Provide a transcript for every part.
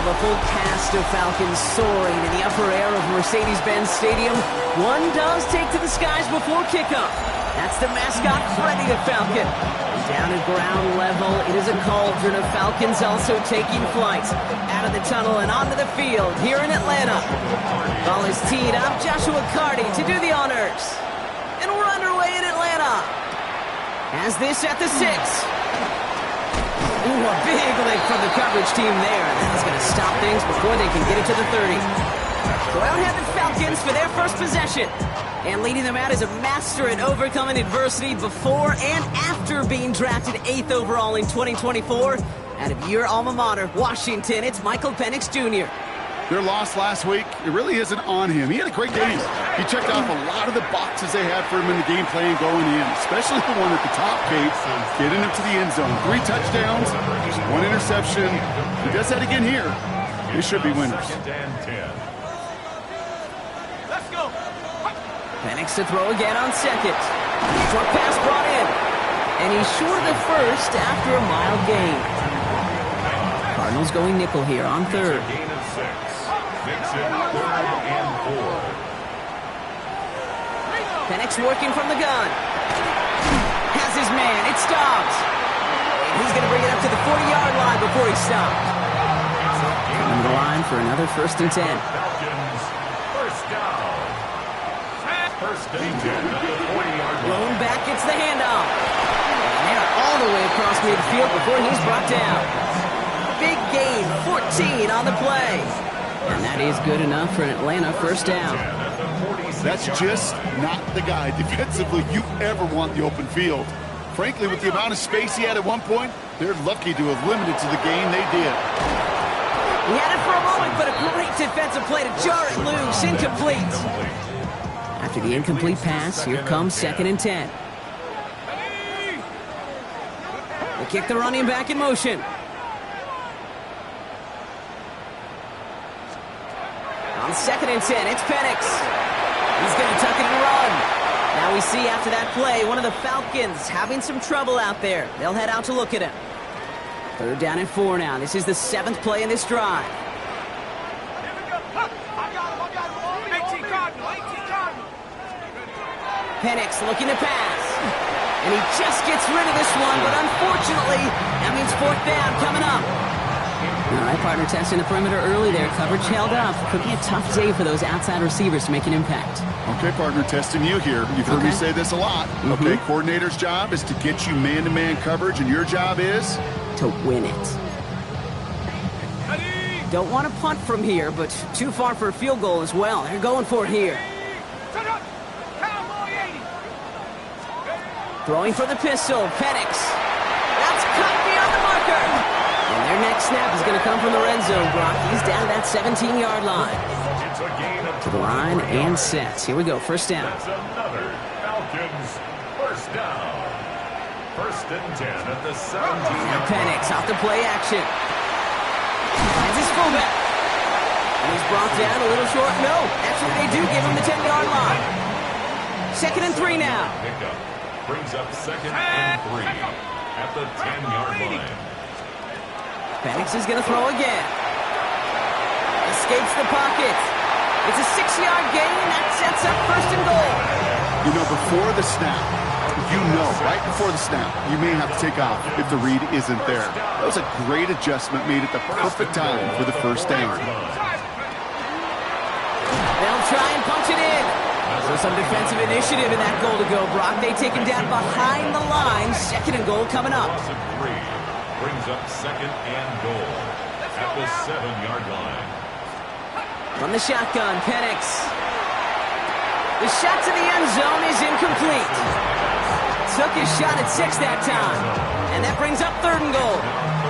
a full cast of Falcons soaring in the upper air of Mercedes-Benz Stadium. One does take to the skies before kickoff. That's the mascot, Freddy the Falcon. And down at ground level, it is a cauldron of Falcons also taking flight out of the tunnel and onto the field here in Atlanta. Ball is teed up, Joshua Carty to do the honors. And we're underway in Atlanta. As this at the 6. Ooh, a big lick from the coverage team there. That's going to stop things before they can get it to the 30. So out have the Falcons for their first possession. And leading them out is a master at overcoming adversity before and after being drafted 8th overall in 2024. Out of your alma mater, Washington, it's Michael Penix Jr. Their loss last week, it really isn't on him. He had a great game. He checked off a lot of the boxes they had for him in the game plan going in, especially the one at the top, Kate, getting him to the end zone. 3 touchdowns, 1 interception. He does that again here. They should be winners. Let's go. Penix to throw again on second. Short pass brought in. And he's short of the first after a mild gain. Cardinals going nickel here on third. Penix working from the gun. Has his man. It stops. And he's going to bring it up to the 40-yard line before he stopped. Coming to the line for another 1st and 10. First down. First and 10 at the 40-yard line. Blown back gets the handoff. And they're all the way across midfield before he's brought down. Big gain, 14 on the play. And that is good enough for an Atlanta first down. That's just not the guy defensively you ever want the open field. Frankly, with the amount of space he had at one point, they're lucky to have limited to the gain they did. He had it for a moment, but a great defensive play to jar it loose. Incomplete. After the incomplete pass, here comes 2nd and 10. They kick the running back in motion. On 2nd and 10, it's Penix. He's going to tuck it and run. Now we see after that play, one of the Falcons having some trouble out there. They'll head out to look at him. 3rd down and 4 now. This is the 7th play in this drive. Penix looking to pass. And he just gets rid of this one, but unfortunately, that means 4th down coming up. All right, partner, testing the perimeter early there. Coverage held up. Could be a tough day for those outside receivers to make an impact. Okay, partner, testing you here. You've heard me say this a lot. Okay, coordinator's job is to get you man-to-man coverage, and your job is? To win it. Don't want to punt from here, but too far for a field goal as well. They're going for it here. Throwing for the pistol, Penix. That's cut beyond the marker. And their next snap is going to come from the red zone, Brock. He's down that 17-yard line. To the line and set. Here we go, first down. That's another Falcons first down. 1st and 10 at the 17. Penix off the play action. Finds his fullback. And he's brought down a little short. No, that's what they do. Give him the 10-yard line. 2nd and 3 now. Pickup brings up 2nd and 3 at the 10-yard line. Penix is going to throw again. Escapes the pocket. It's a 6-yard gain. That sets up 1st and goal. You know, before the snap, right before the snap, you may have to take off if the read isn't there. That was a great adjustment made at the perfect time for the 1st down. They'll try and punch it in. So some defensive initiative in that goal to go, Brock. They take him down behind the line. 2nd and goal coming up. Brings up 2nd and goal at the 7-yard line. From the shotgun, Penix. The shot to the end zone is incomplete. Took his shot at 6 that time. And that brings up 3rd and goal.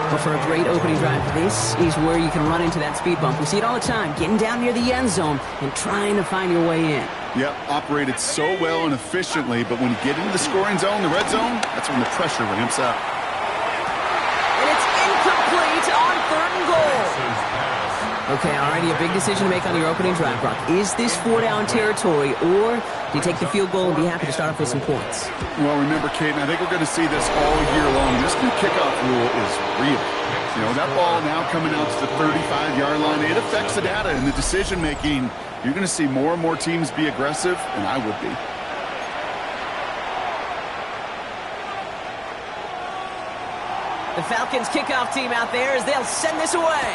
Well, for a great opening drive, this is where you can run into that speed bump. We see it all the time, getting down near the end zone and trying to find your way in. Yep, operated so well and efficiently, but when you get into the scoring zone, the red zone, that's when the pressure ramps up. And it's incomplete on 3rd and goal. Okay, already a big decision to make on your opening drive, Brock. Is this 4-down territory, or do you take the field goal and be happy to start off with some points? Well, remember, Kate, and I think we're going to see this all year long. This new kickoff rule is real. You know, that ball now coming out to the 35-yard line, it affects the data and the decision-making. You're going to see more and more teams be aggressive, and I would be. The Falcons kickoff team out there as they'll send this away.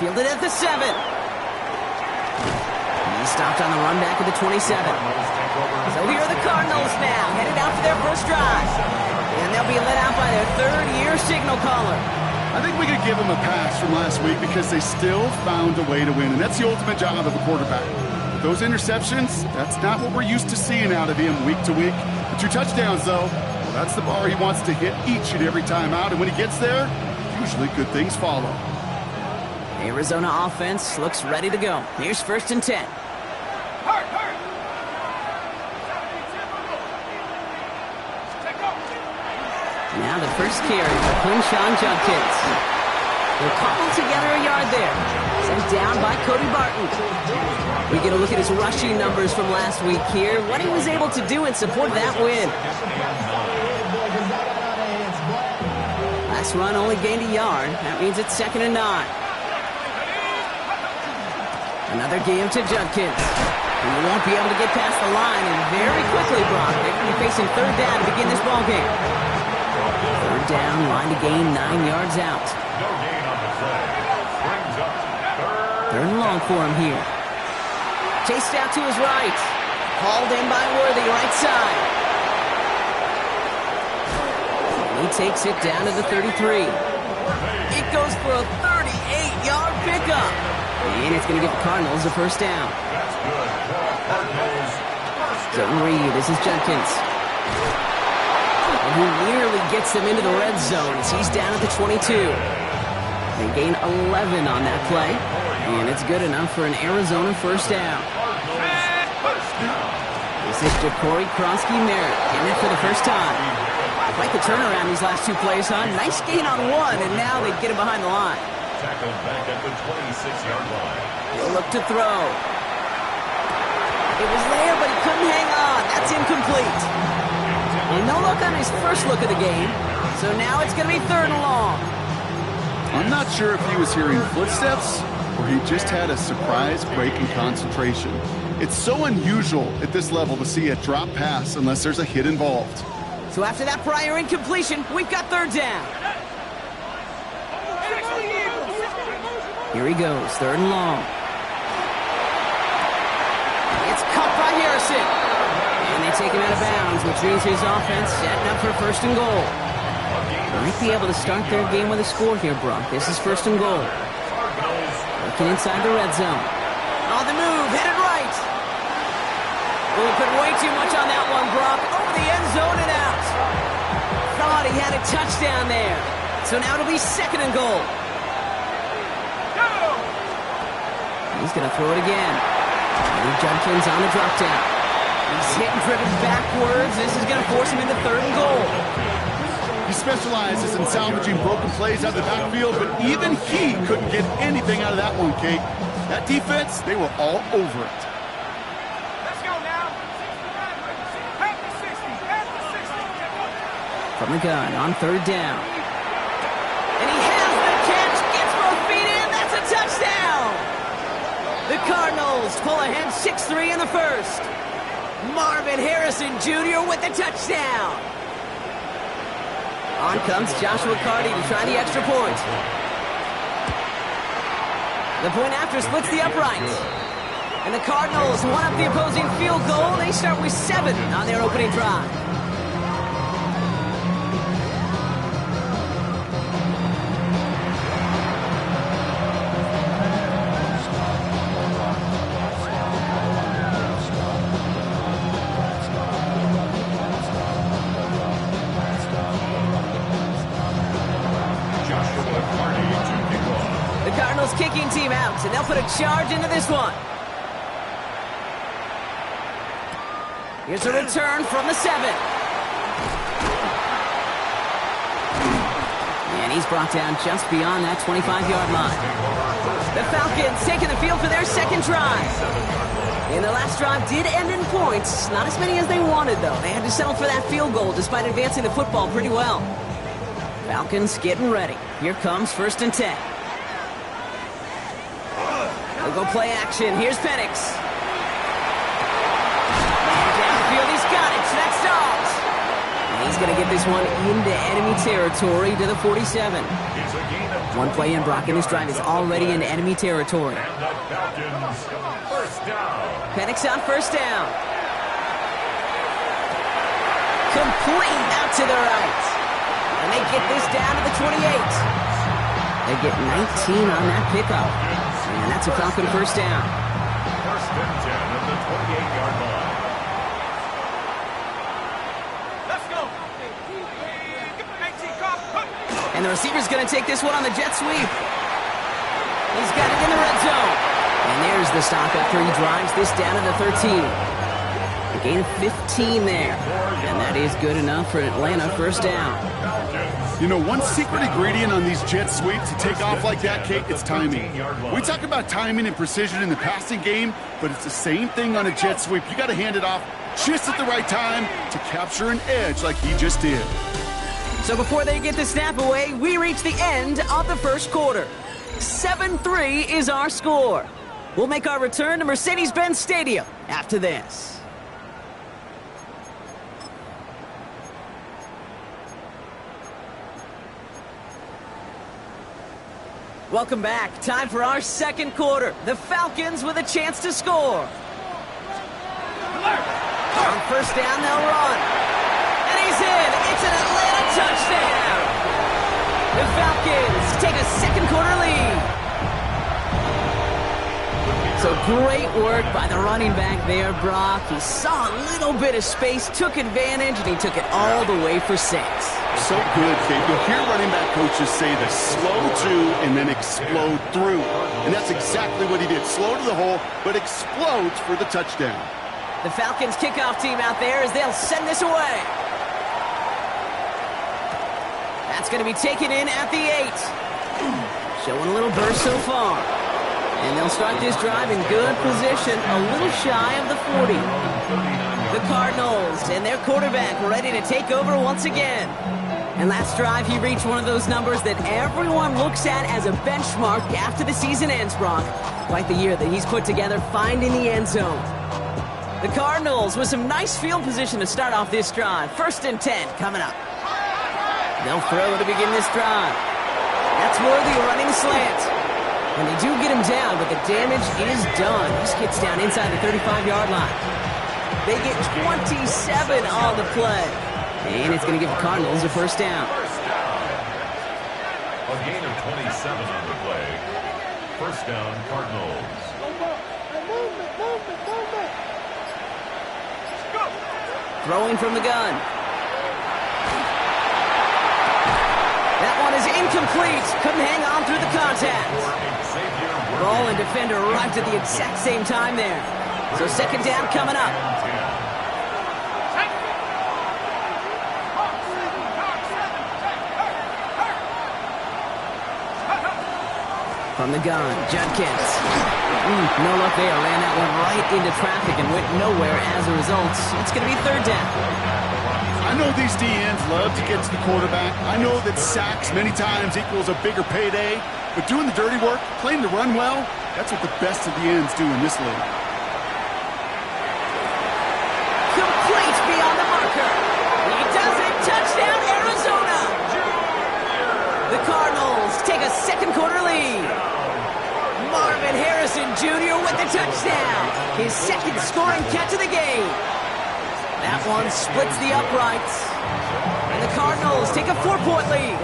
Fielded at the 7. He's stopped on the run back at the 27. So here are the Cardinals now, headed out for their first drive. And they'll be let out by their third-year signal caller. I think we could give them a pass from last week because they still found a way to win, and that's the ultimate job of a quarterback. With those interceptions, that's not what we're used to seeing out of him week to week. The 2 touchdowns, though, well, that's the bar he wants to hit each and every time out, and when he gets there, usually good things follow. Arizona offense looks ready to go. Here's 1st and 10. Now the first carry for Quinshawn Judkins. They're cobbled together a yard there. Sent down by Cody Barton. We get a look at his rushing numbers from last week here. What he was able to do in support of that win. Last run only gained a yard. That means it's 2nd and 9. Another game to Judkins. He won't be able to get past the line, and very quickly, Brock, they're going to be facing 3rd down to begin this ball game. 3rd down, line to gain 9 yards out. No gain on the play. Brings up 3rd and long for him here. Chased out to his right. Hauled in by Worthy, right side. And he takes it down to the 33. It goes for a 38-yard pickup. And it's going to give the Cardinals a 1st down. That's good. Cardinals. Don't read. This is Judkins. And he nearly gets them into the red zone as he's down at the 22. They gain 11 on that play. And it's good enough for an Arizona 1st down. This is Ja'Cory Krosky-Merritt getting it for the first time. Quite the turnaround these last 2 plays, huh? Nice gain on 1, and now they get him behind the line. Tackled back at the 26-yard line. He'll look to throw. It was there, but he couldn't hang on. That's incomplete. And no look on his first look of the game. So now it's going to be 3rd and long. I'm not sure if he was hearing footsteps or he just had a surprise break in concentration. It's so unusual at this level to see a drop pass unless there's a hit involved. So after that prior incompletion, we've got 3rd down. Here he goes, 3rd and long. It's caught by Harrison. And they take him out of bounds, which means his offense setting up for 1st and goal. Might be able to start their game with a score here, Brock. This is 1st and goal. Looking inside the red zone. On the move, headed right. Well, he put way too much on that one, Brock. Over the end zone and out. Thought he had a touchdown there. So now it'll be 2nd and goal. He's going to throw it again. Eddie Judkins on the drop down. He's hit and driven backwards. This is going to force him into 3rd and goal. He specializes in salvaging broken plays out of the backfield, but even he couldn't get anything out of that one, Kate. That defense, they were all over it. Let's go now. 60, pass the 60, pass the 60. From the gun on 3rd down. And he has the catch, gets both feet in, that's a touchdown! The Cardinals pull ahead 6-3 in the 1st. Marvin Harrison Jr. with the touchdown. On comes Joshua Carty to try the extra point. The point after splits the upright. And the Cardinals one up the opposing field goal. They start with 7 on their opening drive. Kicking team out, and they'll put a charge into this one. Here's a return from the 7. And he's brought down just beyond that 25-yard line. The Falcons taking the field for their second drive. And their last drive did end in points. Not as many as they wanted, though. They had to settle for that field goal despite advancing the football pretty well. Falcons getting ready. Here comes 1st and 10. They'll go play action. Here's Penix. And downfield, he's got it. That's Dobbs. And he's going to get this one into enemy territory to the 47. One play in, Brock, and this drive is already into enemy territory. And the Falcons, first down. Penix on 1st down. Complete out to the right. And they get this down to the 28. They get 19 on that pickup. And that's a Falcon 1st down. 1st and 10 at the 28-yard line. Let's go. 18, come. And the receiver's going to take this one on the jet sweep. He's got it in the red zone. And there's the stop after he drives this down to the 13. A gain of 15 there. And that is good enough for Atlanta 1st down. You know, one secret ingredient on these jet sweeps to take off like that, Kate, it's timing. We talk about timing and precision in the passing game, but it's the same thing on a jet sweep. You got to hand it off just at the right time to capture an edge like he just did. So before they get the snap away, we reach the end of the 1st quarter. 7-3 is our score. We'll make our return to Mercedes-Benz Stadium after this. Welcome back. Time for our 2nd quarter. The Falcons with a chance to score. On 1st down, they'll run. And he's in. It's an Atlanta touchdown. The Falcons take a 2nd quarter lead. So great work by the running back there, Brock. He saw a little bit of space, took advantage, and he took it all the way for 6. So good, Kate. You'll hear running back coaches say the slow to and then explode through. And that's exactly what he did. Slow to the hole, but explodes for the touchdown. The Falcons kickoff team out there as they'll send this away. That's going to be taken in at the 8. Showing a little burst so far. And they'll start this drive in good position, a little shy of the 40. The Cardinals and their quarterback ready to take over once again. And last drive, he reached one of those numbers that everyone looks at as a benchmark after the season ends, Brock. Quite the year that he's put together finding the end zone. The Cardinals with some nice field position to start off this drive. 1st and 10 coming up. They'll throw to begin this drive. That's Worthy running slant. And they do get him down, but the damage is done. This gets down inside the 35-yard line. They get 27 on the play. And it's going to give the Cardinals a 1st down. A gain of 27 on the play. 1st down, Cardinals. Throwing from the gun. That one is incomplete. Couldn't hang on through the contact. Ball and defender arrived at the exact same time there. So 2nd down coming up. From the gun, Judkins. No luck there. Ran that one right into traffic and went nowhere as a result. It's going to be 3rd down. I know these DNs love to get to the quarterback. I know that sacks many times equals a bigger payday, but doing the dirty work, playing to run well, that's what the best of the ends do in this league. Complete beyond the marker. He does it. Touchdown, Arizona. The Cardinals take a 2nd quarter lead. Marvin Harrison Jr. with the touchdown. His 2nd scoring catch of the game. That one splits the uprights. And the Cardinals take a 4-point lead.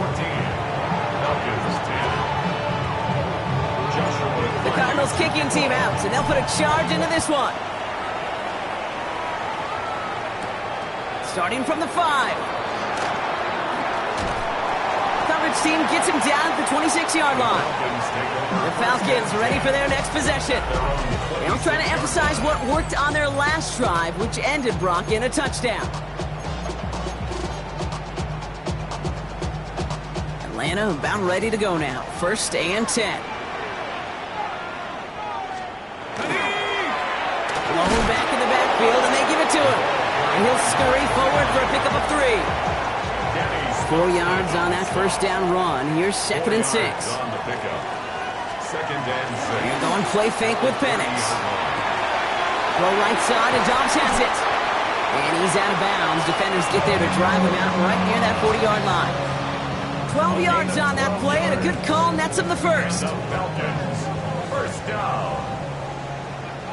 The Cardinals kicking team out, and they'll put a charge into this one. Starting from the 5. Coverage team gets him down at the 26-yard line. The Falcons ready for their next possession. They'll try to emphasize what worked on their last drive, which ended, Brock, in a touchdown. Atlanta about ready to go now. 1st and 10. Blown back in the backfield, and they give it to him. And he'll scurry forward for a pickup of 3. 4 yards on that 1st down run. Here's 2nd and 6. On the pickup. 2nd and 6. You're going play fake with Penix. Throw right side, and Dobbs has it. And he's out of bounds. Defenders get there to drive him out right near that 40-yard line. 12 yards on that play, and a good call nets him the 1st. The Falcons, 1st down.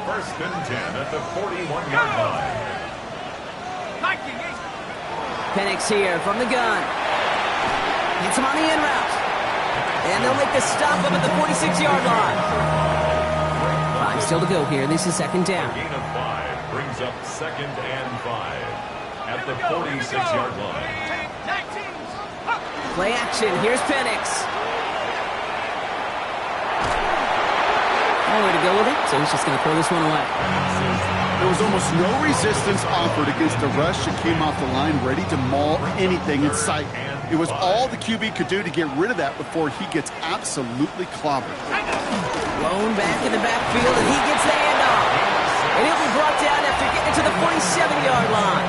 1st and 10 at the 41-yard line. Penix here from the gun. Gets him on the in route. And they'll make the stop up at the 46-yard line. 5 still to go here. This is 2nd down. Gain of 5 brings up 2nd and 5 at the 46-yard line. Play action. Here's Penix. Nowhere to go with it, so he's just going to throw this one away. There was almost no resistance offered against a rush that came off the line ready to maul anything in sight. It was all the QB could do to get rid of that before he gets absolutely clobbered. Blown back in the backfield, and he gets the handoff. And he'll be brought down after getting to the 47-yard line.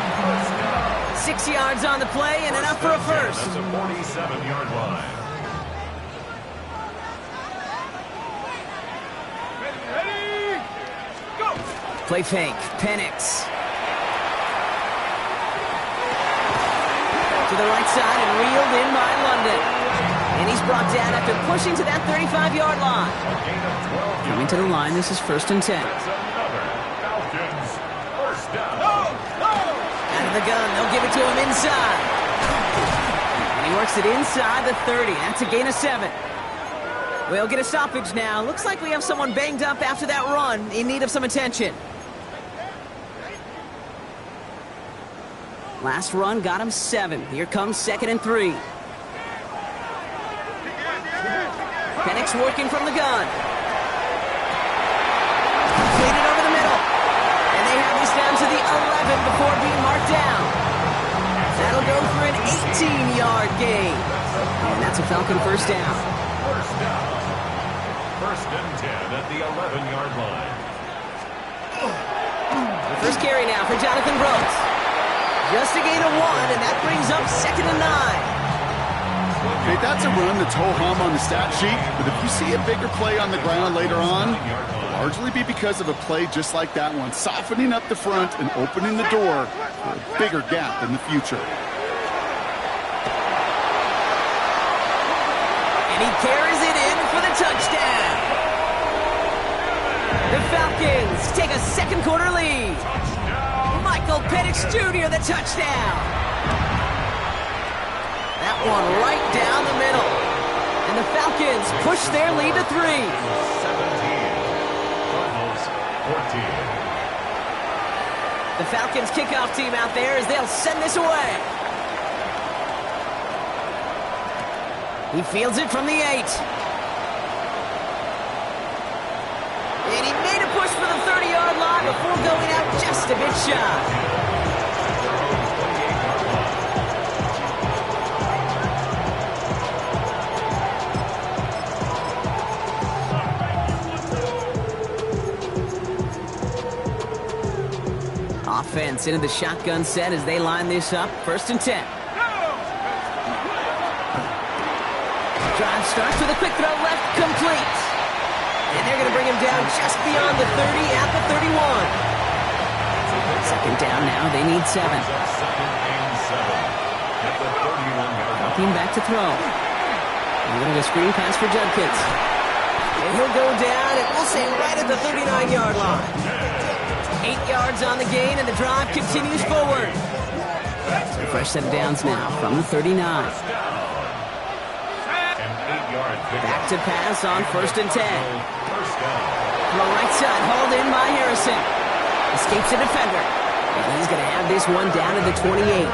6 yards on the play, and enough for a 1st. That's a 47-yard line. Play fake. Penix. To the right side and reeled in by London. And he's brought down after pushing to that 35-yard line. Coming to the line, this is 1st and 10. That's another Falcons 1st down. Out of the gun, they'll give it to him inside. And he works it inside the 30. That's a gain of 7. We'll get a stoppage now. Looks like we have someone banged up after that run in need of some attention. Last run got him 7. Here comes 2nd and 3. Penix working from the gun. Completed over the middle. And they have this down to the 11 before being marked down. That'll go for an 18-yard gain. And that's a Falcon 1st down. 1st down. 1st and 10 at the 11-yard line. The first carry now for Jonathan Brooks. Just a gain of 1, and that brings up 2nd and 9. Okay, that's a run that's ho-hum on the stat sheet, but if you see a bigger play on the ground later on, it'll largely be because of a play just like that one, softening up the front and opening the door for a bigger gap in the future. And he carries it in for the touchdown. The Falcons take a second-quarter lead. Michael Penix Jr., the touchdown. That one right down the middle. And the Falcons push their lead to 3. 17. Cardinals 14. The Falcons kickoff team out there as they'll send this away. He fields it from the 8. And he made a push for the 30-yard line before going out just a bit shy. Offense into the shotgun set as they line this up. 1st and 10. Drive starts with a quick throw left, complete. And they're going to bring him down just beyond the 30 at the 31. 2nd down now. They need 7. 2nd and 7 at the 31-yard line. Dropping back to throw. A little bit of screen pass for Judkins. And he'll go down, and we'll say right at the 39-yard line. 8 yards on the gain, and the drive continues forward. So fresh set of downs now from the 39. Back to pass on 1st and 10. From the right side, hauled in by Harrison. Escapes a defender. And he's going to have this one down to the 28.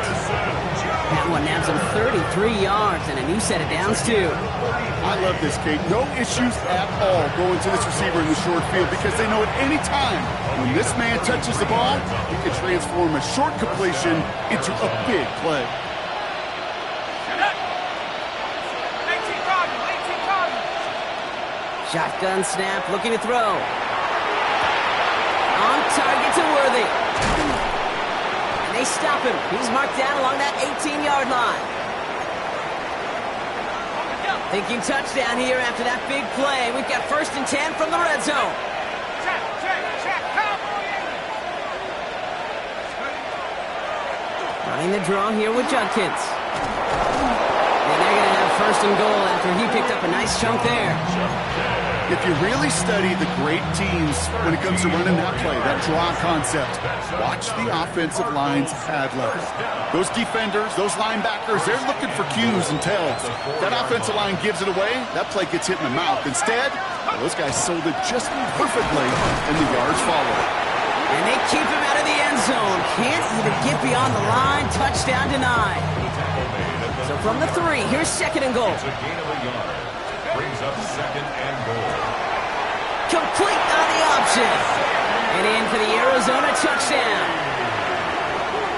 That one nabs him 33 yards and a new set of downs, too. I love this, Kate. No issues at all going to this receiver in the short field because they know at any time when this man touches the ball, he can transform a short completion into a big play. Shotgun snap, looking to throw. On target to Worthy. And they stop him. He's marked down along that 18-yard line. Thinking touchdown here after that big play. We've got 1st and 10 from the red zone. Check, check, check. Running the draw here with Judkins. And they're going to have 1st and goal after he picked up a nice chunk there. If you really study the great teams when it comes to running that play, that draw concept, watch the offensive line's pad level. Those defenders, those linebackers, they're looking for cues and tells. That offensive line gives it away, that play gets hit in the mouth. Instead, those guys sold it just perfectly, and the yards follow. And they keep him out of the end zone. Can't even get beyond the line. Touchdown denied. So from the 3, here's 2nd and goal. It's a gain of a yard. Brings up 2nd and goal. Complete on the option. And in for the Arizona touchdown.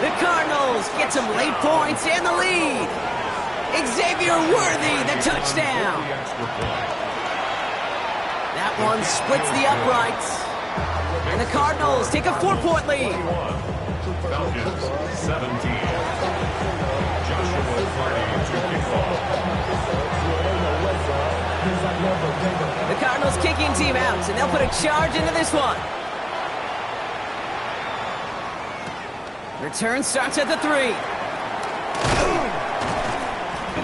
The Cardinals get some late points and the lead. Xavier Worthy, the touchdown. That one splits the uprights. And the Cardinals take a 4-point lead. Falcons 17. Joshua Clardy to kick off. The Cardinals kicking team out, and they'll put a charge into this one. Return starts at the 3.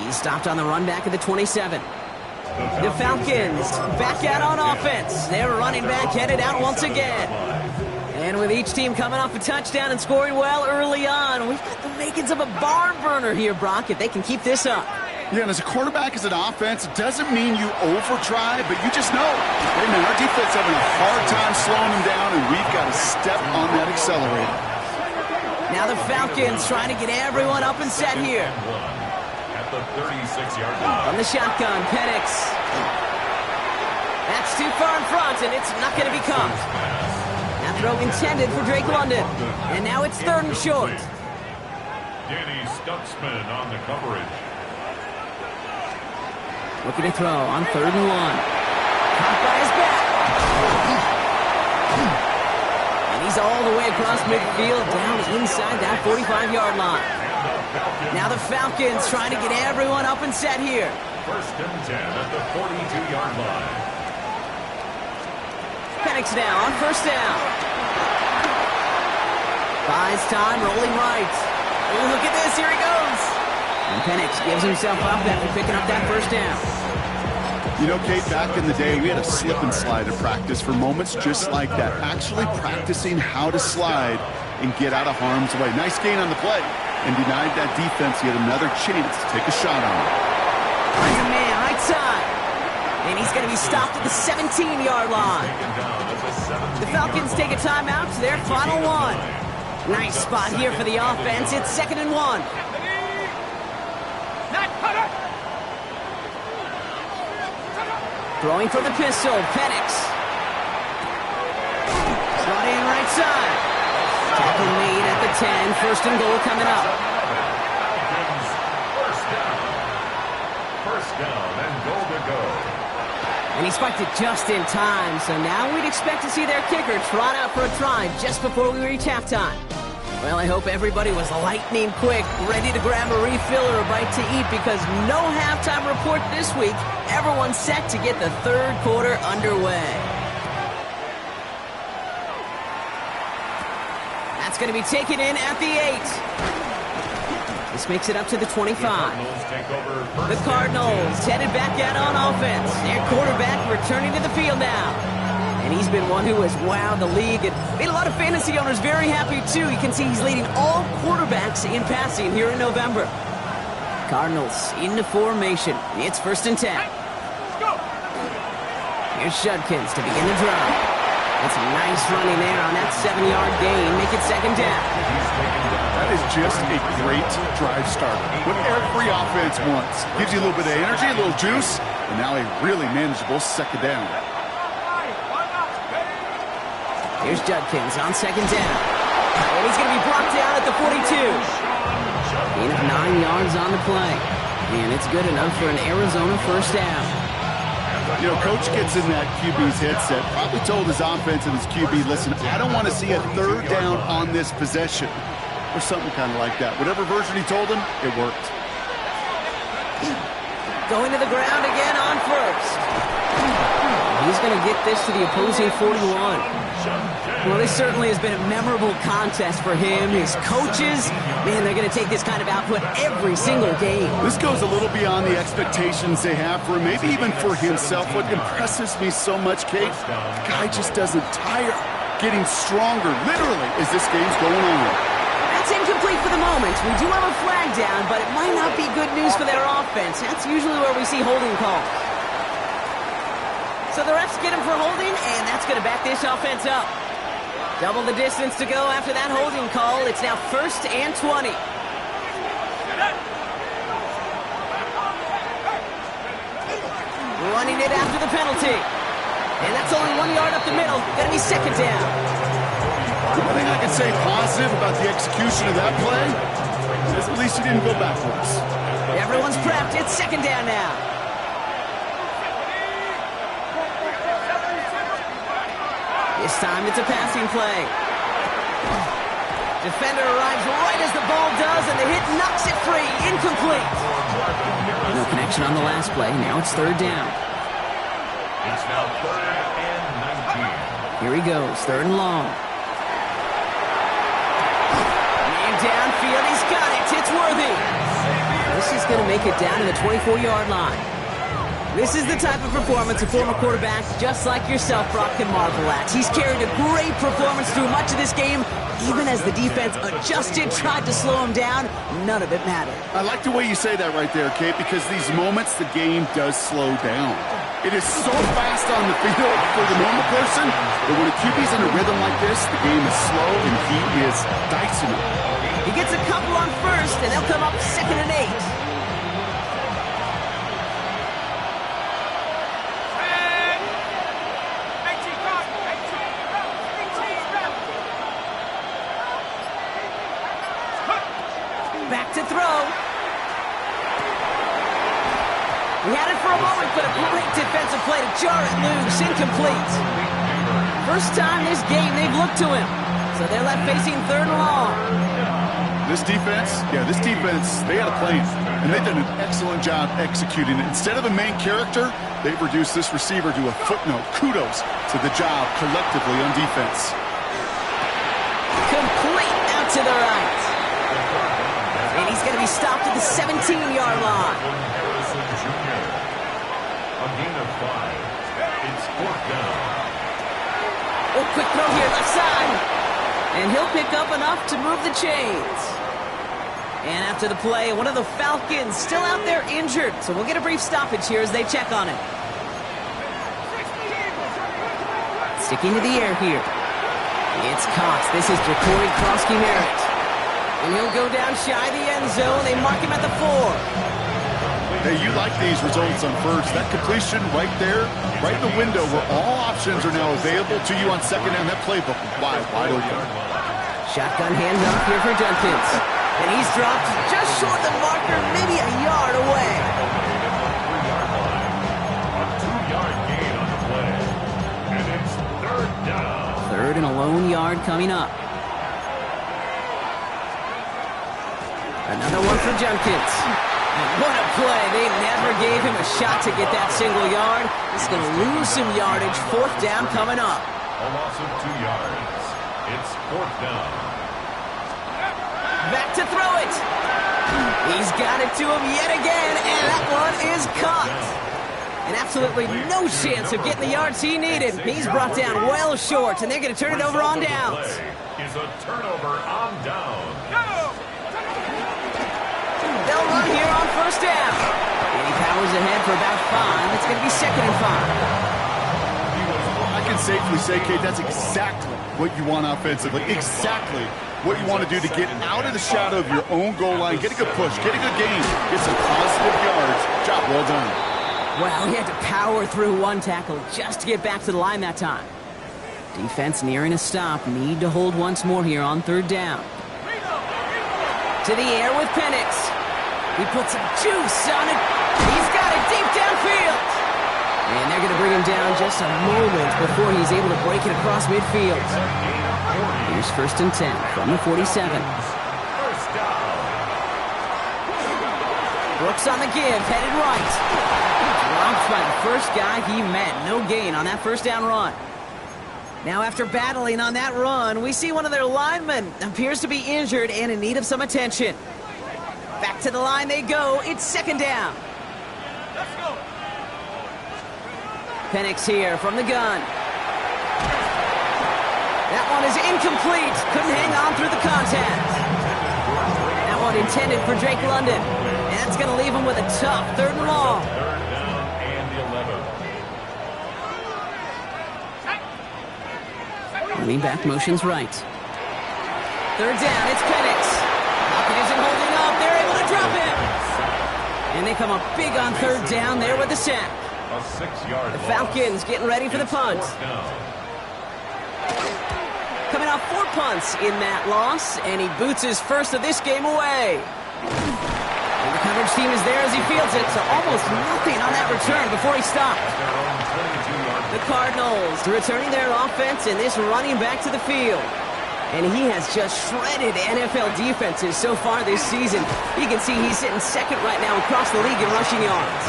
He's stopped on the run back at the 27. The Falcons back out on offense. Their running back headed out once again. And with each team coming off a touchdown and scoring well early on, we've got the makings of a barn burner here, Brock, if they can keep this up. Yeah, and as a quarterback, as an offense, it doesn't mean you over-try, but you just know, hey, man, our defense having a hard time slowing them down, and we've got to step on that accelerator. Now the Falcons trying to get everyone up and set here. At the 36-yard line. From the shotgun, Penix. That's too far in front, and it's not going to be caught. That throw intended for Drake London. And now it's 3rd and short. Danny Stutzman on the coverage. Looking to throw on 3rd and 1. Caught by his back. And he's all the way across midfield, down inside that 45-yard line. Now the Falcons trying to get everyone up and set here. 1st and 10 at the 42-yard line. Penix now on 1st down. Buys time, rolling right. Oh, look at this, here he goes. And Penix gives himself up after picking up that 1st down. You know, Kate, back in the day, we had a slip and slide in practice for moments just like that. Actually practicing how to slide and get out of harm's way. Nice gain on the play, and denied that defense yet another chance to take a shot on him. Finds a man right side. And he's going to be stopped at the 17-yard line. The Falcons take a timeout to their final 1. Nice spot here for the offense. It's 2nd and 1. Throwing for the pistol, Penix. Brought in right side. Tackle made at the 10. 1st and goal coming up. First down and goal to go. And he spiked it just in time, so now we'd expect to see their kicker trot out for a try just before we reach halftime. Well, I hope everybody was lightning quick, ready to grab a refill or a bite to eat, because no halftime report this week. Everyone's set to get the 3rd quarter underway. That's going to be taken in at the 8. This makes it up to the 25. The Cardinals headed back out on offense. Their quarterback returning to the field now. And he's been one who has wowed the league and made a lot of fantasy owners very happy, too. You can see he's leading all quarterbacks in passing here in November. Cardinals into formation. It's 1st and 10. Here's Judkins to begin the drive. That's a nice running there on that 7-yard gain. Make it 2nd down. That is just a great drive starter. What every offense wants. Gives you a little bit of energy, a little juice, and now a really manageable 2nd down. Here's Judkins on 2nd down. And he's going to be brought down at the 42. Gain of 9 yards on the play. And it's good enough for an Arizona 1st down. You know, coach gets in that QB's headset, probably told his offense and his QB, listen, I don't want to see a third down on this possession, or something kind of like that. Whatever version he told him, it worked. Going to the ground again on first. He's going to get this to the opposing 41. Well, this certainly has been a memorable contest for him. His coaches, man, they're going to take this kind of output every single game. This goes a little beyond the expectations they have for him, maybe even for himself. What impresses me so much, Kate, the guy just doesn't tire, getting stronger, literally, as this game's going on. That's incomplete for the moment. We do have a flag down, but it might not be good news for their offense. That's usually where we see holding calls. So the refs get him for holding, and that's going to back this offense up. Double the distance to go after that holding call. It's now 1st and 20. Running it after the penalty. And that's only 1 yard up the middle. Going to be 2nd down. One thing I can say positive about the execution of that play is at least he didn't go backwards. Everyone's prepped. It's 2nd down now. This time it's a passing play. Defender arrives right as the ball does, and the hit knocks it free. Incomplete. No connection on the last play. Now it's 3rd down. It's now 3rd and 19. Here he goes, 3rd and long. Man downfield, he's got it. It's Worthy. This is going to make it down to the 24-yard line. This is the type of performance a former quarterback, just like yourself, Brock, can marvel at. He's carried a great performance through much of this game. Even as the defense adjusted, tried to slow him down, none of it mattered. I like the way you say that right there, Kate, because these moments the game does slow down. It is so fast on the field for the normal person, but when a QB's in a rhythm like this, the game is slow and he is dicing it. He gets a couple on first, and they'll come up 2nd and 8. Back to throw. We had it for a moment, but a great defensive play to jar it loose. Incomplete. First time this game they've looked to him. So they're left facing 3rd and long. This defense, they had a plan, and they've done an excellent job executing it. Instead of a main character, they've reduced this receiver to a footnote. Kudos to the job collectively on defense. Complete out to the right. And he's going to be stopped at the 17-yard line. A gain of 5. It's 4th down. Oh, quick throw here, left side. And he'll pick up enough to move the chains. And after the play, one of the Falcons still out there injured. So we'll get a brief stoppage here as they check on him. Sticking to the air here. It's Cox. This is Jacory Krosky-Merritt. And he'll go down shy of the end zone. They mark him at the 4. Hey, you like these results on first. That completion right there, right in the window where all options are now available to you on 2nd down. That playbook wide open. Shotgun handoff here for Jenkins. And he's dropped just short of the marker, maybe a yard away. A 2-yard gain on the play. And it's 3rd down. 3rd and a lone yard coming up. Another one for Jenkins. What a play. They never gave him a shot to get that single yard. He's going to lose some yardage. 4th down coming up. A loss of 2 yards. It's 4th down. Back to throw it. He's got it to him yet again, and that one is caught. And absolutely no chance of getting the yards he needed. He's brought down well short, and they're going to turn it over on downs. Is a turnover on down. They'll run here on 1st down. And he powers ahead for about 5. It's going to be 2nd and 5. I can safely say, Kate, that's exactly what you want offensively. Exactly what you want to do to get out of the shadow of your own goal line, get a good push, get a good gain, get some positive yards. Job well done. Well, he had to power through one tackle just to get back to the line that time. Defense nearing a stop. Need to hold once more here on 3rd down. To the air with Penix. He puts some juice on it. He's got it deep downfield. And they're down just a moment before he's able to break it across midfield. Here's 1st and 10 from the 47. First down. Brooks on the give, headed right. Dropped by the first guy he met. No gain on that first down run. Now after battling on that run, we see one of their linemen appears to be injured and in need of some attention. Back to the line they go. It's 2nd down. Let's go. Penix here from the gun. That one is incomplete. Couldn't hang on through the contact. That one intended for Drake London. And that's going to leave him with a tough 3rd and long. 3rd down and 11. Running back motions right. 3rd down, it's Penix. Falcon isn't holding up. They're able to drop him. And they come up big on 3rd down there with the sack. A 6-yard The Falcons getting ready for the punt. Coming off 4 punts in that loss, and he boots his first of this game away. And the coverage team is there as he fields it, so almost nothing on that return before he stopped. The Cardinals returning their offense and this running back to the field. And he has just shredded NFL defenses so far this season. You can see he's sitting 2nd right now across the league in rushing yards.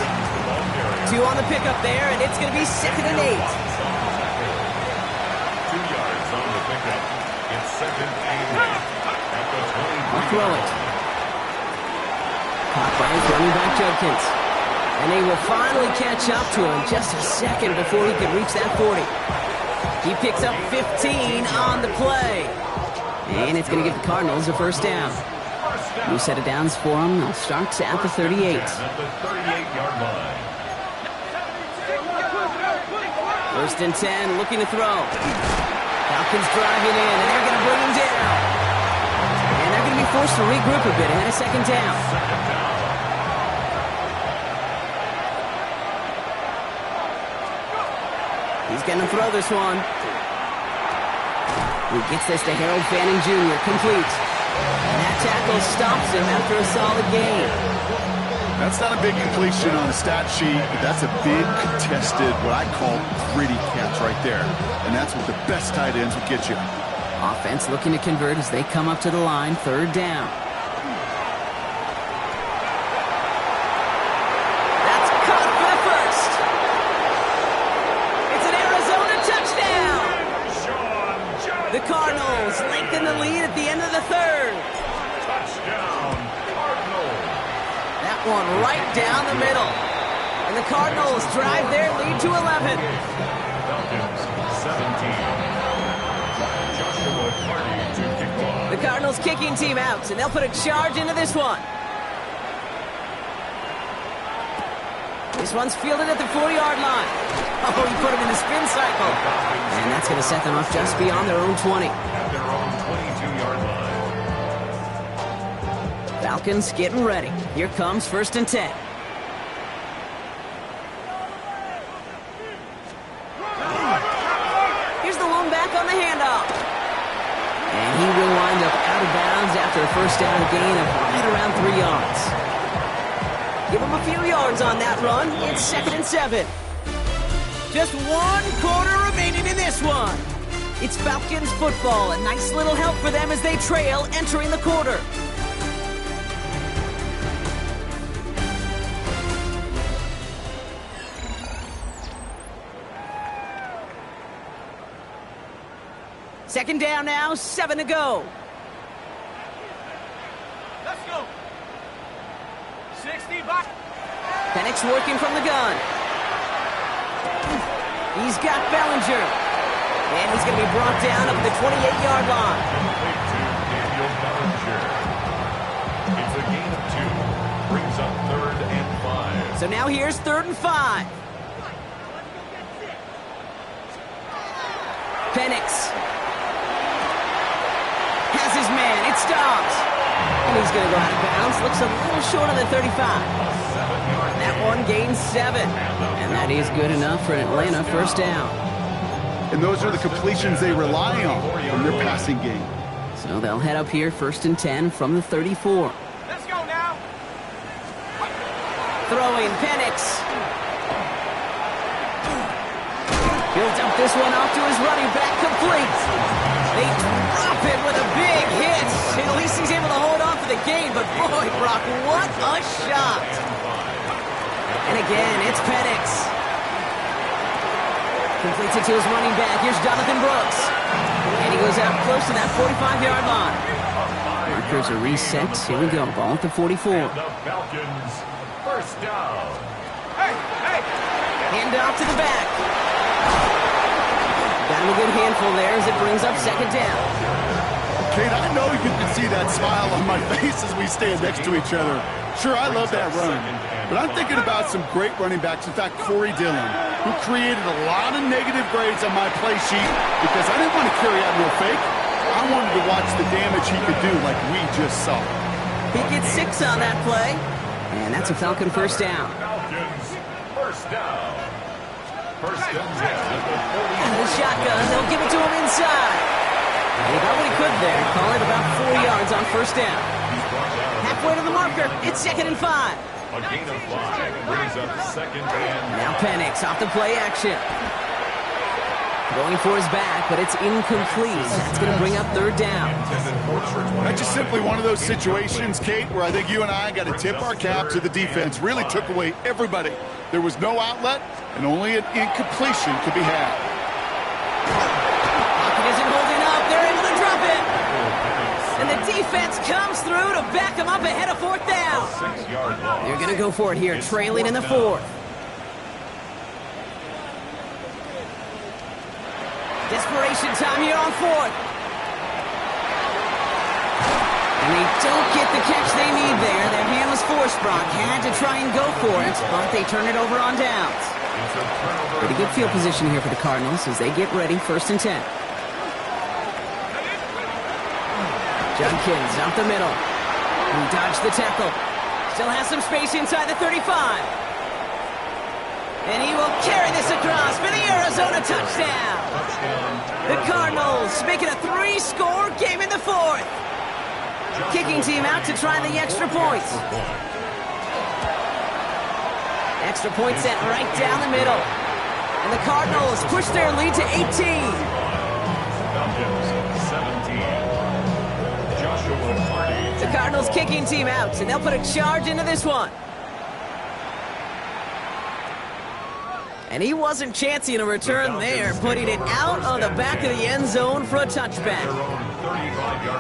2 on the pickup there, and it's going to be 2nd and 8. 2 yards on the pickup. It's 2nd and 8 at the 20. I'll throw it. Caught by his running back Judkins. And they will finally catch up to him just a second before he can reach that 40. He picks up 15 on the play. And it's going to give the Cardinals a 1st down. New set of downs for them. They'll start at the 38. At the 38-yard line. 1st and 10, looking to throw. Falcons driving in, and they're going to bring him down. And they're going to be forced to regroup a bit ahead of 2nd down. He's going to throw this one. He gets this to Harold Fanning Jr. complete. And that tackle stops him after a solid gain. That's not a big completion on the stat sheet, but that's a big contested, what I call gritty catch right there. And that's what the best tight ends will get you. Offense looking to convert as they come up to the line, 3rd down. That's caught for the first. It's an Arizona touchdown. The Cardinals lengthen the lead at the end of the 3rd. Touchdown, Cardinals. That one right down the middle. And the Cardinals drive their lead to 11. Falcons 17. Joshua Carty to kick off. The Cardinals kicking team out, and they'll put a charge into this one. This one's fielded at the 40-yard line. Oh, he put him in the spin cycle. And that's going to set them up just beyond their own 20. At their own 22-yard line. Falcons getting ready. Here comes 1st and 10. Here's the lone back on the handoff. And he will wind up out of bounds after a 1st down gain of right around 3 yards. Give him a few yards on that run. It's 2nd and 7. Just 1 quarter remaining in this one. It's Falcons football. A nice little help for them as they trail entering the quarter. Second down now, 7 to go. Let's go. 60 back. Penix working from the gun. He's got Bellinger. And he's going to be brought down up the 28-yard line. Complete to Daniel Bellinger. It's a gain of 2. Brings up 3rd and 5. So now here's 3rd and 5. Penix has his man. It stops. And he's going to go out of bounds. Looks a little short of the 35. That one gains 7. And that is good enough for an Atlanta 1st down. And those are the completions they rely on from their passing game. So they'll head up here 1st and 10 from the 34. Let's go now. Throwing Penix. Builds up this one off to his running back, complete. They drop it with a big hit. At least he's able to hold on for the game, but boy, Brock, what a shot. And again, it's Penix. Completes it to his running back. Here's Jonathan Brooks. And he goes out close to that 45-yard line. Markers are reset. Here we go. Ball at the 44. And the Falcons, first down. Hand off to the back. Got him a good handful there as it brings up second down. Kate, I know you can see that smile on my face as we stand next to each other. Sure, I love that run. But I'm thinking about some great running backs. In fact, Corey Dillon, who created a lot of negative grades on my play sheet because I didn't want to carry out no fake. I wanted to watch the damage he could do like we just saw. He gets 6 on that play. And that's a Falcon first down. Falcons, first down. First and 10 at the 40. And the shotgun, they'll give it to him inside. And he got what he could there. Call it about 4 yards on first down. Halfway to the marker. It's 2nd and 5. A gain of 5 brings up second and Now Penix off the play action. Going for his back, but it's incomplete. That's going to bring up third down. That's just simply one of those situations, Kate, where I think you and I got to tip our cap to the defense. Really took away everybody. There was no outlet, and only an incompletion could be had. Pocket isn't holding up. They're able to drop it. And the defense comes through to back them up ahead of fourth down. 6-yard loss. They're going to go for it here, trailing in the fourth. Desperation time here on fourth. And they don't get the catch they need there. Their hand was forced, Brock. Had to try and go for it, but they turn it over on downs. Pretty good field position here for the Cardinals as they get ready, 1st and 10. Judkins up the middle. He dodged the tackle. Still has some space inside the 35. And he will carry this across for the Arizona touchdown. The Cardinals making a 3-score game in the fourth. Kicking team out to try the extra points. Extra point set right down the middle. And the Cardinals push their lead to 18. Falcons, 17. Joshua Hardy. The Cardinals kicking team out, and they'll put a charge into this one. And he wasn't chancing a return there, putting it out on the back of the end zone for a touchback.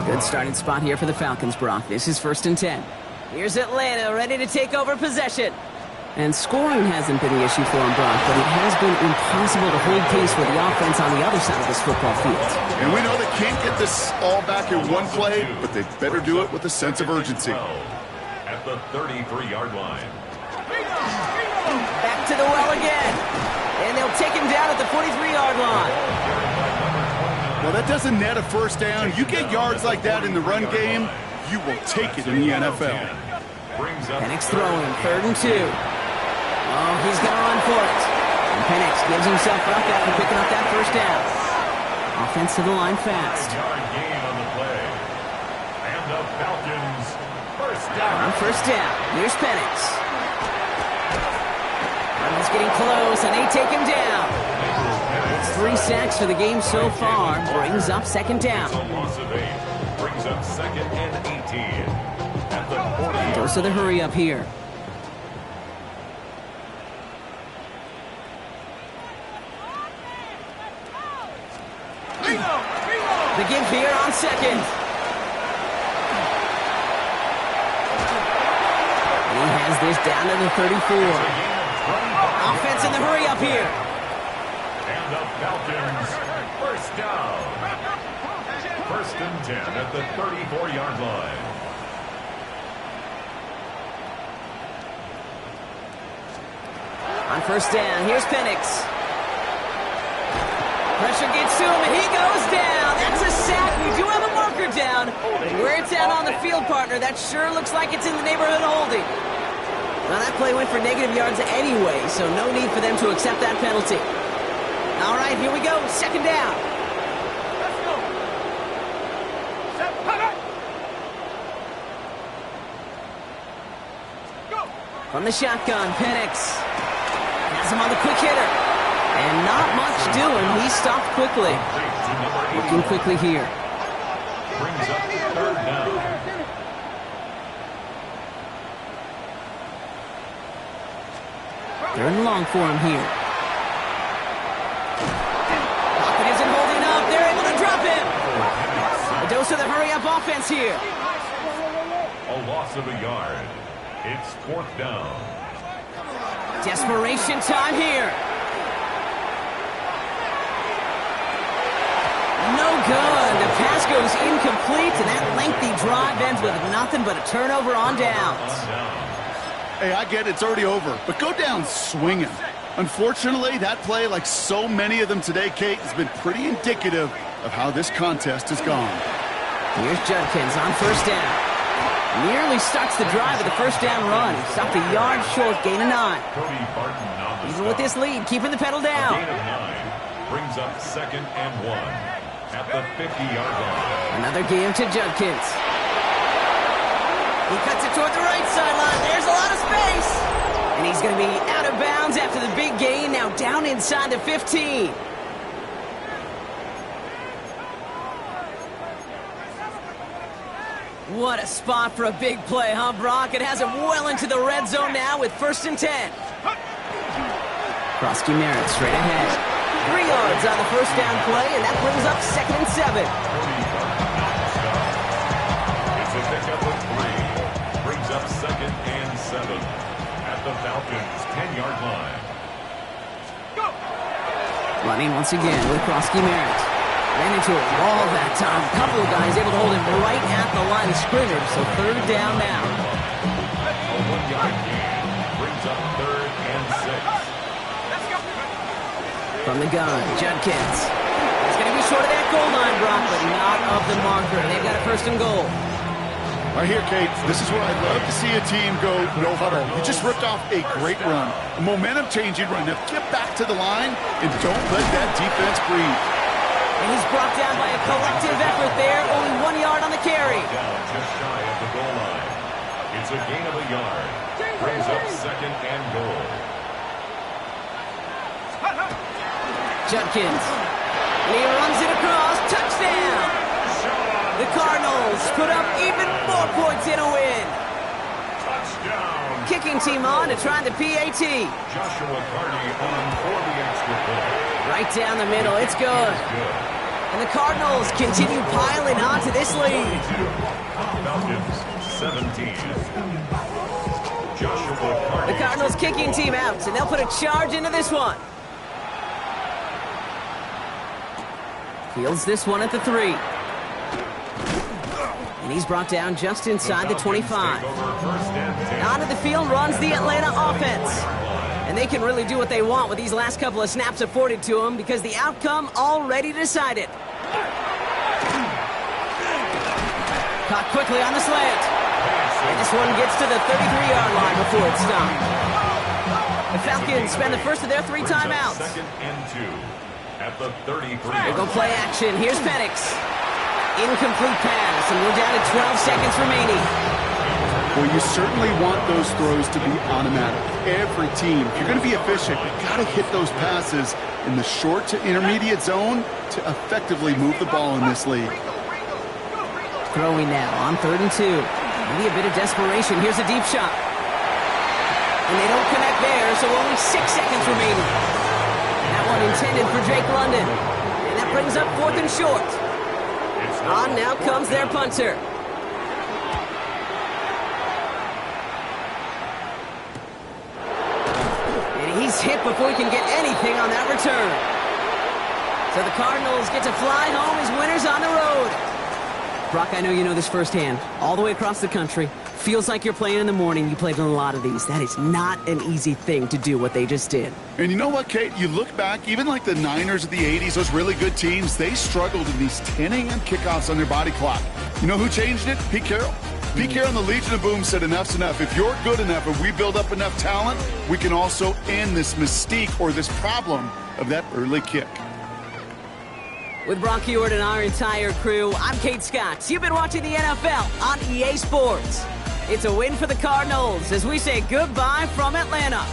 Good starting spot here for the Falcons, Brock. This is 1st and 10. Here's Atlanta ready to take over possession. And scoring hasn't been the issue for him, Brock, but it has been impossible to hold pace with the offense on the other side of this football field. And we know they can't get this all back in one play, but they better do it with a sense of urgency. At the 33-yard line. Back to the well again. And they'll take him down at the 43-yard line. Well, that doesn't net a first down. You get yards like that in the run game, you will take it in the NFL. Penix throwing, 3rd and 2. Oh, he's going to run for it. And Penix gives himself up after picking up that first down. Offense to the line fast. Yard gain on the play. And the Falcons, first down. On first down, here's Penix. Cardinals getting close, and they take him down. It's 3 sacks for the game so far. Brings up second down. A loss of 8. Brings up 2nd and 18. At the 40. Goes to the hurry up here. The give here on second. He has this down to the 34. Offense in the hurry up here. And the Falcons, first down. 1st and 10 at the 34-yard line. On first down, here's Penix. Pressure gets to him, and he goes down. That's a sack. We do have a marker down. Where it's at on the field, partner, that sure looks like it's in the neighborhood of holding. Well, that play went for negative yards anyway, so no need for them to accept that penalty. All right, here we go. Second down. Let's go. Set, go. From the shotgun, Penix has him on the quick hitter. And not much doing. He stopped quickly. Looking quickly here. Brings up third down. Third and long for him here. Pocket isn't holding up. They're able to drop him. A dose of the hurry-up offense here. A loss of a yard. It's fourth down. Desperation time here. No good. The pass goes incomplete, and that lengthy drive ends with nothing but a turnover on downs. Hey, I get it's already over, but go down swinging. Unfortunately, that play, like so many of them today, Kate, has been pretty indicative of how this contest has gone. Here's Judkins on first down. Nearly starts the drive with the first down run. Stopped a yard short, gain of 9. Cody Barton on the Even with this lead, keeping the pedal down. Gain of 9 brings up second and 1 at the 50-yard line. Another game to Judkins. He cuts it toward the right sideline. There's a lot of space. And he's going to be out of bounds after the big gain. Now down inside the 15. What a spot for a big play, huh, Brock? It has him well into the red zone now with first and 10. Krosky Merritt straight ahead. 3 yards on the first down play, and that brings up second and 7. It's a pickup of 3. Brings up second and 7 at the Falcons' 10-yard line. Running once again with Krosky Merritt. Ran into a wall that time. A couple of guys able to hold him right at the line of scrimmage, so third down now. A 1-yard gain brings up third and 6. From the gun, Judkins. He's going to be short of that goal line, Brock, but not of the marker. They've got a first and goal. Right here, Kate, this is where I'd love to see a team go no huddle. You just ripped off a great run, a momentum-changing run. Now get back to the line and don't let that defense breathe. And he's brought down by a collective effort there. Only 1 yard on the carry. Down just shy of the goal line. It's a gain of a yard. Brings up second and goal. Judkins. And he runs it across. Touchdown. The Cardinals put up even more points in a win. Touchdown. Kicking team on to try the PAT. Joshua Carney on for the extra point. Right down the middle. It's good. And the Cardinals continue piling on to this lead. Falcons 17. Joshua Carney. The Cardinals kicking team out, and they'll put a charge into this one. Fields this one at the 3. And he's brought down just inside the 25. Onto the field runs the Atlanta offense. And they can really do what they want with these last couple of snaps afforded to them because the outcome already decided. Caught quickly on the slant. And this one gets to the 33-yard line before it's stopped. The Falcons spend the first of their 3 timeouts. Second and 2 at the 33. They go play action. Here's Penix. Incomplete pass, and we're down to 12 seconds remaining. Well, you certainly want those throws to be automatic. Every team, if you're going to be efficient, you've got to hit those passes in the short to intermediate zone to effectively move the ball in this league. Throwing now on 3rd and 2. Maybe a bit of desperation. Here's a deep shot. And they don't connect there, so only 6 seconds remaining. That one intended for Jake London. And that brings up 4th and short. On now comes their punter. And he's hit before he can get anything on that return. So the Cardinals get to fly home as winners on the road. Brock, I know you know this firsthand. All the way across the country. Feels like you're playing in the morning. You played in a lot of these. That is not an easy thing to do what they just did. And you know what, Kate? You look back, even like the Niners of the 80s, those really good teams, they struggled in these 10 a.m. kickoffs on their body clock. You know who changed it? Pete Carroll. Pete Carroll and the Legion of Boom said enough's enough. If you're good enough, if we build up enough talent, we can also end this mystique or this problem of that early kick. With Brock Heward and our entire crew, I'm Kate Scott. You've been watching the NFL on EA Sports. It's a win for the Cardinals as we say goodbye from Atlanta.